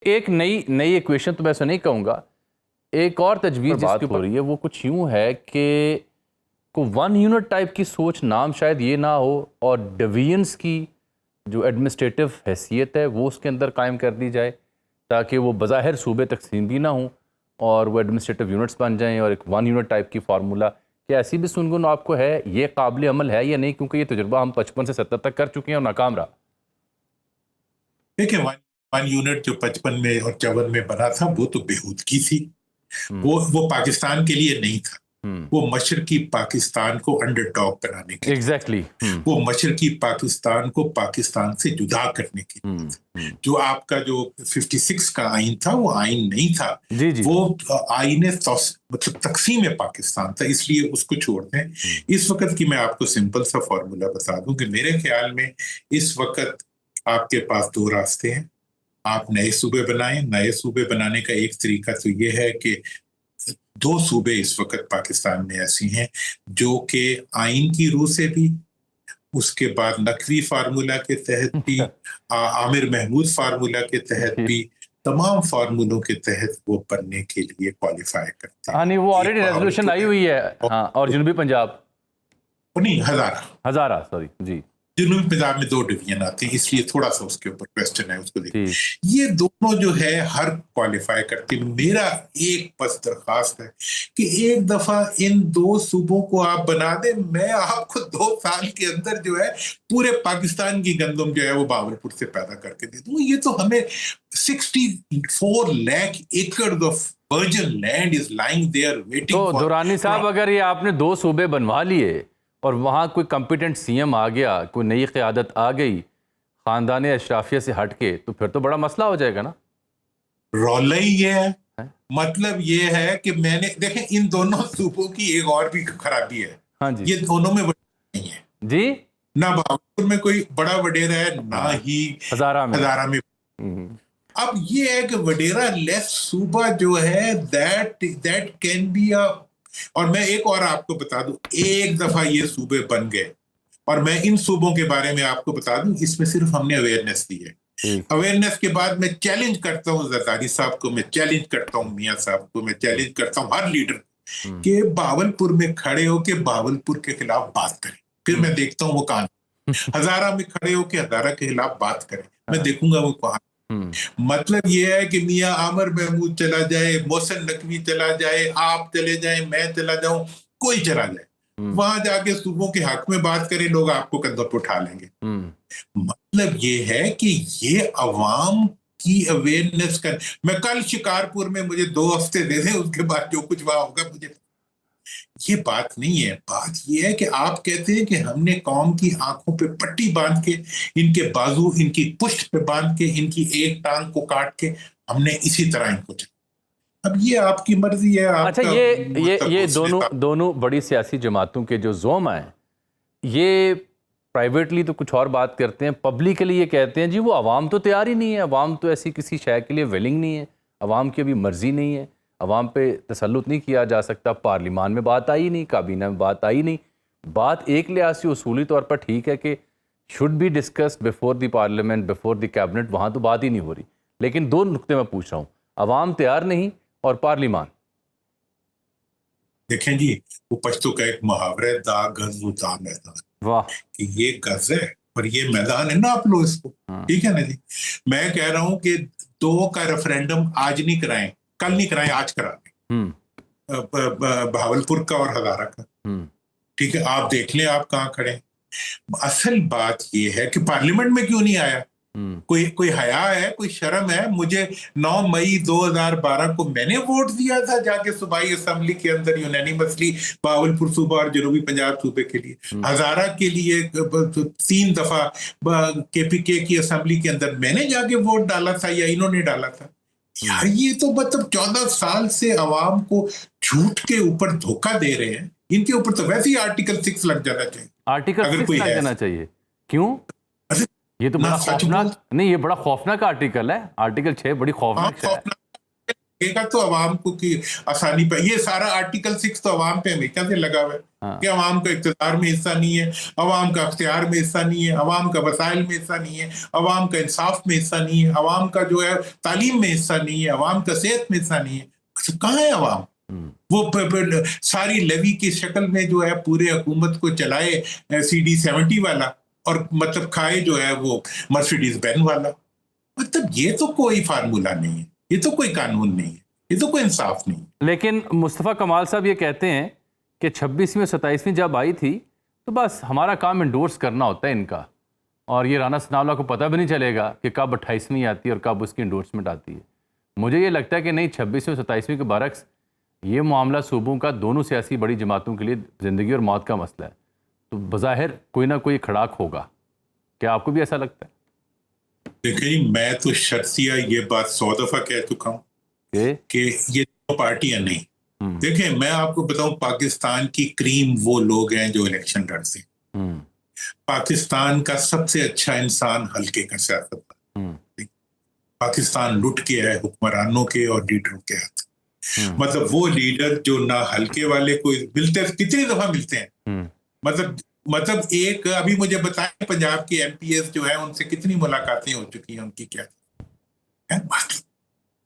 एक नई नई इक्वेशन तो मैं ऐसा नहीं कहूँगा, एक और तजवीज़ बात हो रही है वो कुछ यूँ है कि को वन यूनिट टाइप की सोच नाम शायद ये ना हो और डिवीजन्स की जो एडमिनिस्ट्रेटिव हैसियत है वो उसके अंदर कायम कर दी जाए ताकि वो बज़ाहिर सूबे तकसीम भी ना हों और वो एडमिनिस्ट्रेटिव यूनिट्स बन जाएं और एक वन यूनिट टाइप की फार्मूला। क्या ऐसी भी सुनगुन आपको है, ये काबिल अमल है या नहीं? क्योंकि ये तजुर्बा हम 55 से 70 तक कर चुके हैं और नाकाम रहा। देखिए, वन यूनिट जो 55 में और 54 में बना था वो तो बेहूदगी थी। वो पाकिस्तान के लिए नहीं था, वो मशरकी पाकिस्तान को अंडरडॉग बनाने के लिए। एग्जैक्टली वो मशरकी पाकिस्तान को पाकिस्तान से जुदा करने के लिए। जो आपका जो 56 का आइन था वो आइन नहीं था, जी जी। वो आइन मतलब तकसीम पाकिस्तान था, इसलिए उसको छोड़ दें। इस वक्त की मैं आपको सिंपल सा फॉर्मूला बता दूं कि मेरे ख्याल में इस वक्त आपके पास दो रास्ते हैं। आप नए सूबे बनाएं। नए सूबे बनाने का एक तरीका तो ये है कि दो सूबे इस वक्त पाकिस्तान में ऐसी हैं जो कि आइन की रूह से भी, उसके बाद नकवी फार्मूला के तहत भी, आमिर महमूद फार्मूला के तहत भी, तमाम फार्मूलों के तहत वो बनने के लिए क्वालिफाई करते हाँ हैं। नहीं, वो ऑलरेडी रेजोल्यूशन आई हुई है। हाँ, और जनूबी पंजाब नहीं, हजारा सॉरी जी। जनूबी पंजाब में दो डिवीजन आते हैं, इसलिए थोड़ा सा उसके ऊपर क्वेश्चन है, उसको देखिए। ठीक। ये दोनों जो है हर क्वालिफाई करते हैं। मेरा एक बस दरखास्त है कि एक दफा इन दो सूबों को आप बना दें, मैं आपको 2 साल के अंदर जो है पूरे पाकिस्तान की गंदम जो है वो बावलपुर से पैदा करके दे दूंगा। ये तो हमें 64 लाख एकड़ of virgin land is lying there waiting to for. Durrani साहब, अगर ये आपने 2 सूबे बनवा लिए और वहाँ कोई कॉम्पिटेंट सीएम आ गया, कोई नई क़यादत आ गई ख़ानदान अशराफिया से हट के, तो फिर तो बड़ा मसला हो जाएगा ना। रौला ही ये है। मतलब ये है कि मैंने देखें, इन दोनों सूबों की एक और भी खराबी है। हाँ जी। ये दोनों में नहीं है जी। ना, भावलपुर में कोई बड़ा वडेरा है ना ही हज़ारा में। अब ये है कि वडेरा लेस सूबा जो है दैट कैन बी अ। और मैं एक और आपको बता दूं, एक दफा ये सूबे बन गए और मैं इन सूबों के बारे में आपको बता दूं, इसमें सिर्फ हमने अवेयरनेस दी है। अवेयरनेस के बाद मैं चैलेंज करता हूं जरदारी साहब को, मैं चैलेंज करता हूं मियां साहब को, मैं चैलेंज करता हूं हर लीडर के बावलपुर में खड़े होके बावलपुर के खिलाफ बात करें। फिर मैं देखता हूं वो कहां। हजारा में खड़े होके हजारा के खिलाफ बात करें, मैं देखूंगा वो कहां। मतलब ये है कि मियां आमिर महमूद चला जाए, मोहसिन नकवी चला जाए, आप चले जाए, मैं चला जाऊं, कोई चला जाए, वहां जाके सूबों के हक में बात करें, लोग आपको कंधों पर उठा लेंगे। मतलब ये है कि ये अवाम की अवेयरनेस कर। मैं कल शिकारपुर में, मुझे 2 हफ्ते दे दें, उसके बाद जो कुछ वहां होगा मुझे। ये बात नहीं है। बात ये है कि आप कहते हैं कि हमने कौम की आंखों पे पट्टी बांध के, इनके बाजू, इनकी पुष्ट पे बांध के, इनकी एक टांग को काट के हमने इसी तरह इनको। अब ये आपकी मर्जी है। अच्छा, ये दोनों बड़ी सियासी जमातों के जो ज़ोम हैं, ये प्राइवेटली तो कुछ और बात करते हैं, पब्लिकली ये कहते हैं जी वो अवाम तो तैयार ही नहीं है, अवाम तो ऐसी किसी शय के लिए विलिंग नहीं है, अवाम की अभी मर्जी नहीं है, अवाम पे तसल्लुत नहीं किया जा सकता, पार्लिमान में बात आई नहीं, काबीना में बात आई नहीं। बात एक लिहाज से उसूली तौर पर ठीक है कि should be discussed before the parliament, before the cabinet, वहाँ तो बात ही नहीं हो रही। लेकिन 2 नुक्ते मैं पूछ रहा हूँ, अवाम तैयार नहीं और पार्लिमान। देखें जी, वो पश्तो का एक मुहावरा है, दा गज व दा मैदान। वाह। कि ये गज है और ये मैदान है ना, आप लो इसको। ठीक है ना जी। मैं कह रहा हूं कि 2 का रेफरेंडम आज नहीं कराएं, कल नहीं कराएं, आज करा दें, भावलपुर का और हजारा का। ठीक है, आप देख लें आप कहां खड़े हैं। असल बात ये है कि पार्लियामेंट में क्यों नहीं आया। कोई हया है, कोई शर्म है। मुझे 9 मई 2012 को मैंने वोट दिया था जाके सूबाई असेंबली के अंदर यूनानिमसली, बावलपुर सूबा और जनूबी पंजाब सूबे के लिए। हजारा के लिए 3 दफा केपीके की असेंबली के अंदर मैंने जाके वोट डाला था या इन्होंने डाला था। यार ये तो मतलब 14 साल से अवाम को झूठ के ऊपर धोखा दे रहे हैं। इनके ऊपर तो वैसे ही आर्टिकल 6 लग जाना चाहिए। आर्टिकल 6 लग जाना चाहिए? क्यों? ये तो बड़ा खौफनाक, नहीं ये बड़ा खौफनाक आर्टिकल है। आर्टिकल 6 बड़ी खौफनाक है। तो अवाम को की आसानी पे, ये सारा आर्टिकल 6 तो अवाम पे हमेशा से लगा हुआ है। कि अवाम का इक़्तिदार में हिस्सा नहीं है, अवाम का अख्तियार में हिस्सा नहीं है, अवाम का वसाइल में हिस्सा नहीं है, अवाम का इंसाफ में हिस्सा नहीं है, अवाम का जो है तालीम में हिस्सा नहीं है, अवाम का सेहत में हिस्सा नहीं है। अच्छा, कहाँ है अवाम? वो सारी लेवी की शक्ल में जो है पूरे हुकूमत को चलाए CD70 वाला, और मतलब खाए जो है वो मर्सिडीज बेंज वाला। मतलब ये तो कोई फार्मूला नहीं है, ये तो कोई कानून नहीं है, ये तो कोई इंसाफ नहीं है। लेकिन मुस्तफ़ा कमाल साहब ये कहते हैं कि 26वीं और 27वीं जब आई थी तो बस हमारा काम इंडोर्स करना होता है इनका, और ये राना सनाउल्लाह को पता भी नहीं चलेगा कि कब 28वीं आती है और कब उसकी इंडोर्समेंट आती है। मुझे ये लगता है कि नहीं, 26वीं और 27वीं के बरक्स ये मामला सूबों का दोनों सियासी बड़ी जमातों के लिए ज़िंदगी और मौत का मसला है, तो बज़ाहिर कोई ना कोई खड़ाक होगा। क्या आपको भी ऐसा लगता है? देखिए, मैं तो शख्सिया ये बात 100 दफा कह चुका हूँ कि ये दो पार्टियां नहीं। देखिए, मैं आपको बताऊं, पाकिस्तान की क्रीम वो लोग हैं जो इलेक्शन लड़ते हैं। पाकिस्तान का सबसे अच्छा इंसान हल्के का सियासतदान। पाकिस्तान लुट के है हुक्मरानों के और लीडरों के हाथ। मतलब वो लीडर जो ना हल्के वाले को मिलते, कितनी दफा मिलते हैं, मतलब एक अभी मुझे बताएं पंजाब के MPs जो है उनसे कितनी मुलाकातें हो चुकी हैं, उनकी क्या है बात।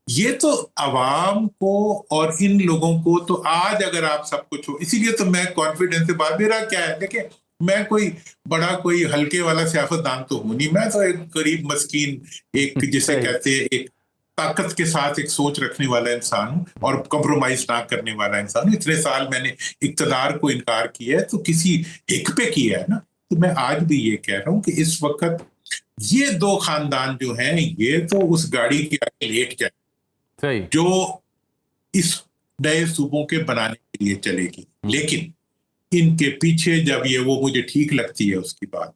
ये तो अवाम को और इन लोगों को तो आज अगर आप सब कुछ हो, इसीलिए तो मैं कॉन्फिडेंस से बात, मेरा क्या है, देखिए मैं कोई बड़ा कोई हल्के वाला सियासतदान तो हूं नहीं, मैं तो एक गरीब मस्कीन, एक जिसे कहते हैं एक ताकत के साथ एक सोच रखने वाला इंसान हूं और कंप्रोमाइज ना करने वाला इंसान हूं। इतने साल मैंने इक़्तिदार को इनकार किया है तो किसी एक पे किया है ना। तो मैं आज भी ये कह रहा हूं कि इस वक्त ये दो खानदान जो हैं ये तो उस गाड़ी के आगे लेट जाए जो इस नए सूबों के बनाने के लिए चलेगी। लेकिन इनके पीछे जब वो मुझे ठीक लगती है उसकी बात,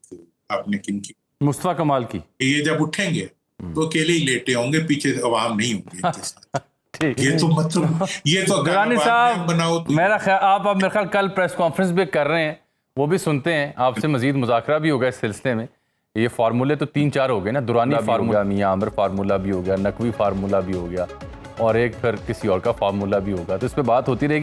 आपने किन की, मुस्तफा कमाल की, ये जब उठेंगे तो अकेले ही लेटे होंगे, पीछे अवाम नहीं होंगे इनके साथ। ये तो मतलब ये तो दुरानी साहब बनाओ तो मेरा ख्याल आप मेरे ख्याल कल प्रेस कॉन्फ्रेंस भी कर रहे हैं, वो भी सुनते हैं, आपसे मजीद मुज़ाकरा भी होगा इस सिलसिले में। ये फार्मूले तो 3-4 हो गए ना, दुरानी फार्मूला, मियां आमिर फार्मूला भी हो गया, नकवी फार्मूला भी हो गया, और एक फिर किसी और का फार्मूला भी होगा, तो इस पर बात होती रहेगी।